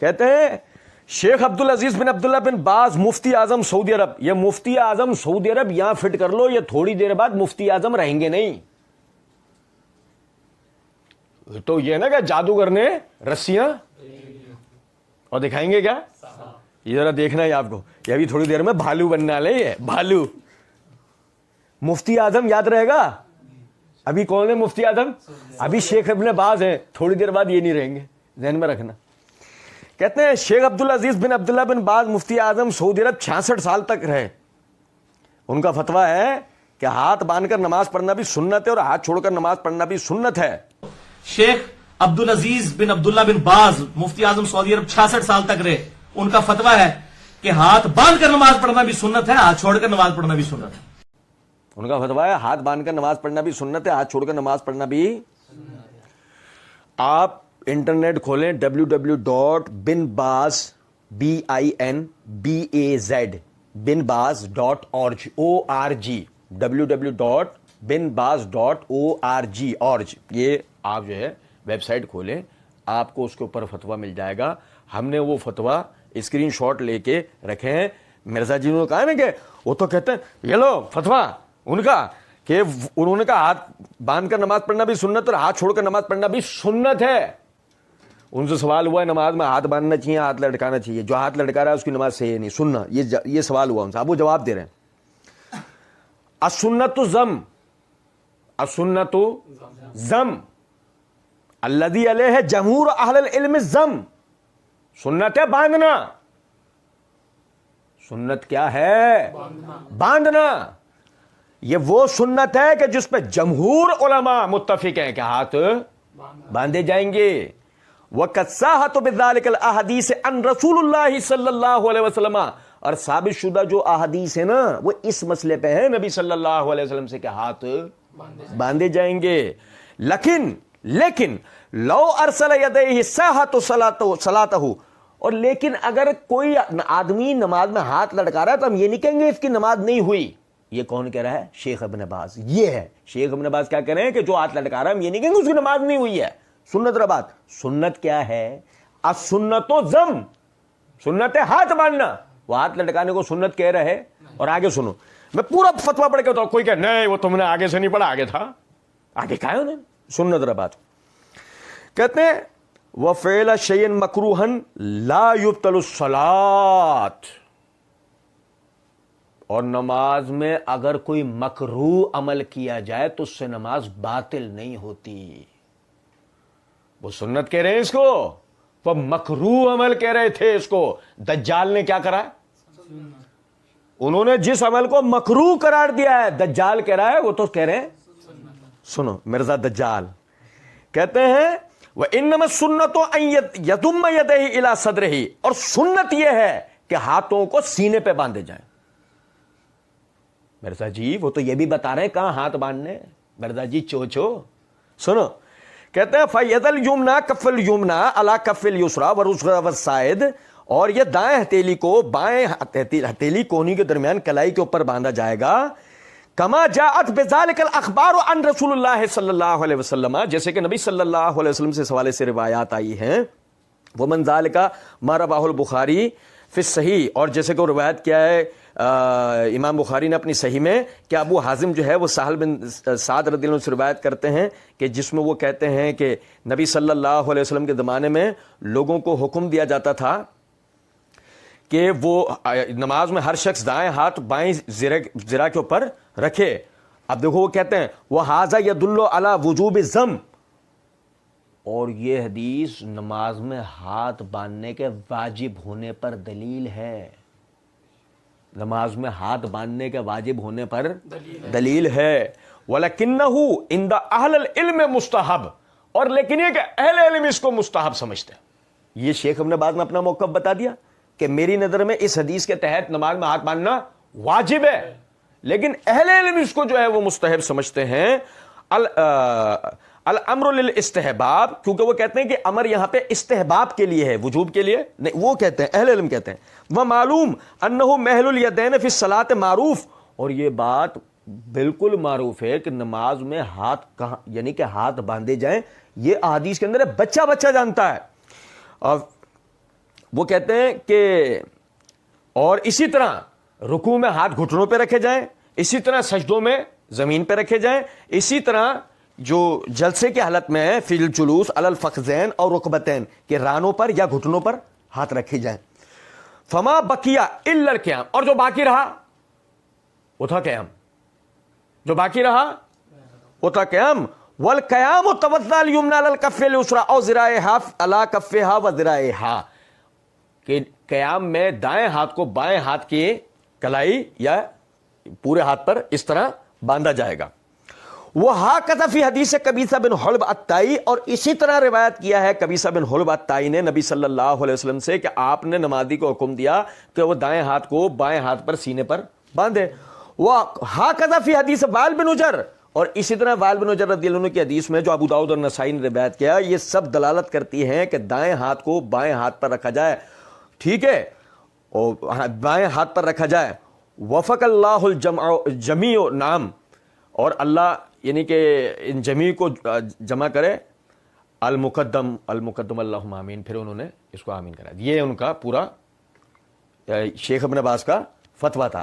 کہتے ہیں شیخ عبد العزیز بن عبداللہ بن باز مفتی اعظم سعودی عرب. یہ مفتی اعظم سعودی عرب یہاں فٹ کر لو, یہ تھوڑی دیر بعد مفتی اعظم رہیں گے نہیں. تو یہ نا کہ جادوگر نے رسیاں اور دکھائیں گے کیا, یہ ذرا دیکھنا ہے آپ کو, یہ ابھی تھوڑی دیر میں بھالو بننے والے. یہ بھالو مفتی اعظم یاد رہے گا. ابھی کون ہے مفتی اعظم؟ ابھی شیخ ابن باز ہیں, تھوڑی دیر بعد یہ نہیں رہیں گے, ذہن میں رکھنا. کہتے ہیں شیخ عبد العزیز بن عبداللہ بن باز مفتی اعظم سعودی عرب 66 سال تک رہے. ان کا فتویٰ ہے کہ ہاتھ باندھ کر نماز پڑھنا بھی سنت ہے اور ہاتھ چھوڑ کر نماز پڑھنا بھی سنت ہے. شیخ عبد العزیز بن عبداللہ بن باز مفتی اعظم سعودی عرب 66 سال تک رہے. ان کا فتویٰ ہے کہ ہاتھ باندھ کر نماز پڑھنا بھی سنت ہے, ہاتھ چھوڑ کر نماز پڑھنا بھی سنت ہے. ان کا فتویٰ ہے ہاتھ باندھ کر نماز پڑھنا بھی سنت ہے, ہاتھ چھوڑ کر نماز پڑھنا بھی. آپ انٹرنیٹ کھولیں www.binbaz binbaz.org www.binbaz.org. یہ آپ جو ہے ویب سائٹ کھولیں, آپ کو اس کے اوپر فتویٰ مل جائے گا. ہم نے وہ فتویٰ اسکرین شاٹ لے کے رکھے ہیں. مرزا جی نے کہا نا کہ وہ تو کہتے ہیں یہ لو فتویٰ ان کا, کہ انہوں نے کہا ہاتھ باندھ کر نماز پڑھنا بھی سنت اور ہاتھ چھوڑ کر نماز پڑھنا بھی سنت ہے. ان سے سوال ہوا ہے نماز میں ہاتھ باندھنا چاہیے ہاتھ لٹکانا چاہیے, جو ہاتھ لٹکا رہا ہے اس کی نماز صحیح نہیں. سننا یہ سوال ہوا ان سے, اب وہ جواب دے رہے ہیں السنت زم, السنت زم الذی علیہ جمہور اہل العلم زم. سنت ہے باندھنا. سنت کیا ہے؟ باندھنا. یہ وہ سنت ہے کہ جس پہ جمہور علماء متفق ہیں کہ ہاتھ باندھے جائیں گے. وَقَدْ صَحَّتُ بِذَلِكَ الْأَحَادِيثُ عَنْ رَسُولِ اللَّهِ صلی اللہ علیہ وسلم, اور ثابت شدہ جو احادیث ہیں نا وہ اس مسئلے پہ ہیں نبی صلی اللہ علیہ وسلم سے کہ ہاتھ باندھے جائیں گے. لیکن لو ارسل یدیہ صحت صلاتہ, اور لیکن اگر کوئی آدمی نماز میں ہاتھ لٹکا رہا ہے تو ہم یہ نہیں کہیں گے اس کی نماز نہیں ہوئی. یہ کون کہہ رہا ہے؟ شیخ ابن باز. یہ ہے شیخ ابن باز کیا کہہ رہے ہیں کہ جو ہاتھ لٹکا رہا ہے ہم یہ نہیں کہیں گے اس کی نماز نہیں ہوئی ہے. سنت ربات. سنت کیا ہے؟ السنت زم, سنت ہے ہاتھ باندھنا. وہ ہاتھ لٹکانے کو سنت کہہ رہے. اور آگے سنو, میں پورا فتویٰ پڑھ کے بتاؤں. کوئی کہ نہیں وہ تم نے آگے سے نہیں پڑھا, آگے تھا, آگے کہا ہے انہوں نے. سنت ربات کہتے ہیں وَفِعْلَ شَيْءٍ مَكْرُوهًا لَا يُبْطَلُ الصَّلَاةُ, اور نماز میں اگر کوئی مکروہ عمل کیا جائے تو اس سے نماز باطل نہیں ہوتی. وہ سنت کہہ رہے ہیں اس کو, وہ مکروہ عمل کہہ رہے تھے اس کو. دجال نے کیا کرا؟ انہوں نے جس عمل کو مکروہ قرار دیا ہے دجال کہہ رہا ہے وہ تو کہہ رہے ہیں. سنو مرزا دجال کہتے ہیں وَإِنَّمَا السُّنَّةُ أَن يَضُمَّ يَدَيْهِ إِلَى صَدْرِهِ, اور سنت یہ ہے کہ ہاتھوں کو سینے پہ باندھے جائیں. مرزا جی وہ تو یہ بھی بتا رہے ہیں کہاں ہاتھ باندھنے. مرزا جی چوچو سنو, کہتے ہیں فَيَدَ الْيُمْنَى كَفَّ الْيُمْنَى عَلَى كَفِّ الْيُسْرَى وَالرُّسْغَى وَالسَّاعِدِ, اور یہ دائیں ہتھیلی کو بائیں ہتھیلی کونی کے درمیان کلائی کے اوپر باندھا جائے گا. کما جاءت بذلک الاخبار عن رسول اللہ صلی اللہ علیہ وسلم, جیسے کہ نبی صلی اللہ علیہ وسلم سے حوالے سے روایات آئی ہیں. ومن ذلک ما رواه البخاری فی الصحیح, اور جیسے کہ روایت کیا ہے امام بخاری نے اپنی صحیح میں کہ ابو حازم جو ہے وہ سہل بن سعد رضی اللہ عنہ سے روایت کرتے ہیں کہ جس میں وہ کہتے ہیں کہ نبی صلی اللہ علیہ وسلم کے زمانے میں لوگوں کو حکم دیا جاتا تھا کہ وہ نماز میں ہر شخص دائیں ہاتھ بائیں زرہ کے اوپر رکھے. اب دیکھو وہ کہتے ہیں وَهَذَا يَدُلُّ عَلَى وُجُوبِ الضَّمْ, اور یہ حدیث نماز میں ہاتھ باندھنے کے واجب ہونے پر دلیل ہے. نماز میں ہاتھ باندھنے کے واجب ہونے پر دلیل ہے. وَلَكِنَّهُ عِنْدَ أَهْلِ الْعِلْمِ مُسْتَحَبٌ, اور لیکن یہ کہ اہل علم اس کو مستحب سمجھتے ہیں. یہ شیخ ابن باز نے اپنا موقف بتا دیا کہ میری نظر میں اس حدیث کے تحت نماز میں ہاتھ باندھنا واجب ہے, لیکن اہل علم اس کو جو ہے وہ مستحب سمجھتے ہیں. الامر للاستحباب, کیونکہ وہ کہتے ہیں کہ امر یہاں پہ استحباب کے لیے ہے, وجوب کے لیے نہیں. وہ کہتے ہیں اہل علم کہتے ہیں ومعلوم انہ محل الیدین فی الصلاۃ معروف, اور یہ بات بالکل معروف ہے کہ نماز میں ہاتھ کہاں یعنی کہ ہاتھ باندھے جائیں, یہ احادیث کے اندر بچہ جانتا ہے. اور وہ کہتے ہیں کہ اور اسی طرح رکوع میں ہاتھ گھٹنوں پہ رکھے جائیں، اسی طرح سجدوں میں زمین پہ رکھے جائیں، اسی طرح جو جلسے کی حالت میں ہے فی الجلوس علی الفخذین اور رکبتین کہ رانوں پر یا گھٹنوں پر ہاتھ رکھے جائیں. فما بقیا الا القیام، اور جو باقی رہا وہ تھا قیام، جو باقی رہا وہ تھا قیام. والقیام توضع الیمنى علی الکف الیسری او ذراعها علی کفها وذراعها، کہ قیام میں دائیں ہاتھ کو بائیں ہاتھ کی کلائی یا پورے ہاتھ پر اس طرح باندھا جائے گا. وہکذا فی حدیث قبیصہ بن حلب الطائی، اور اسی طرح روایت کیا ہے قبیصہ بن حلب الطائی نے نبی صلی اللہ علیہ وسلم سے کہ آپ نے نمازی کو حکم دیا کہ وہ دائیں ہاتھ کو بائیں ہاتھ پر سینے پر باندھے. وہکذا فی حدیث وائل بن حجر، اور اسی طرح وائل بن حجر رضی اللہ عنہ کی حدیث میں جو ابو داؤد اور نسائی نے روایت کیا، یہ سب دلالت کرتی ہیں کہ دائیں ہاتھ کو بائیں ہاتھ پر رکھا جائے. ٹھیک ہے، اور بائیں ہاتھ پر رکھا جائے. وفق اللہ الجمیع نام، اور اللہ یعنی کہ ان جمیع کو جمع کرے. المقدم اللہم آمین، پھر انہوں نے اس کو آمین کرا. یہ ان کا پورا شیخ ابن باز کا فتویٰ تھا.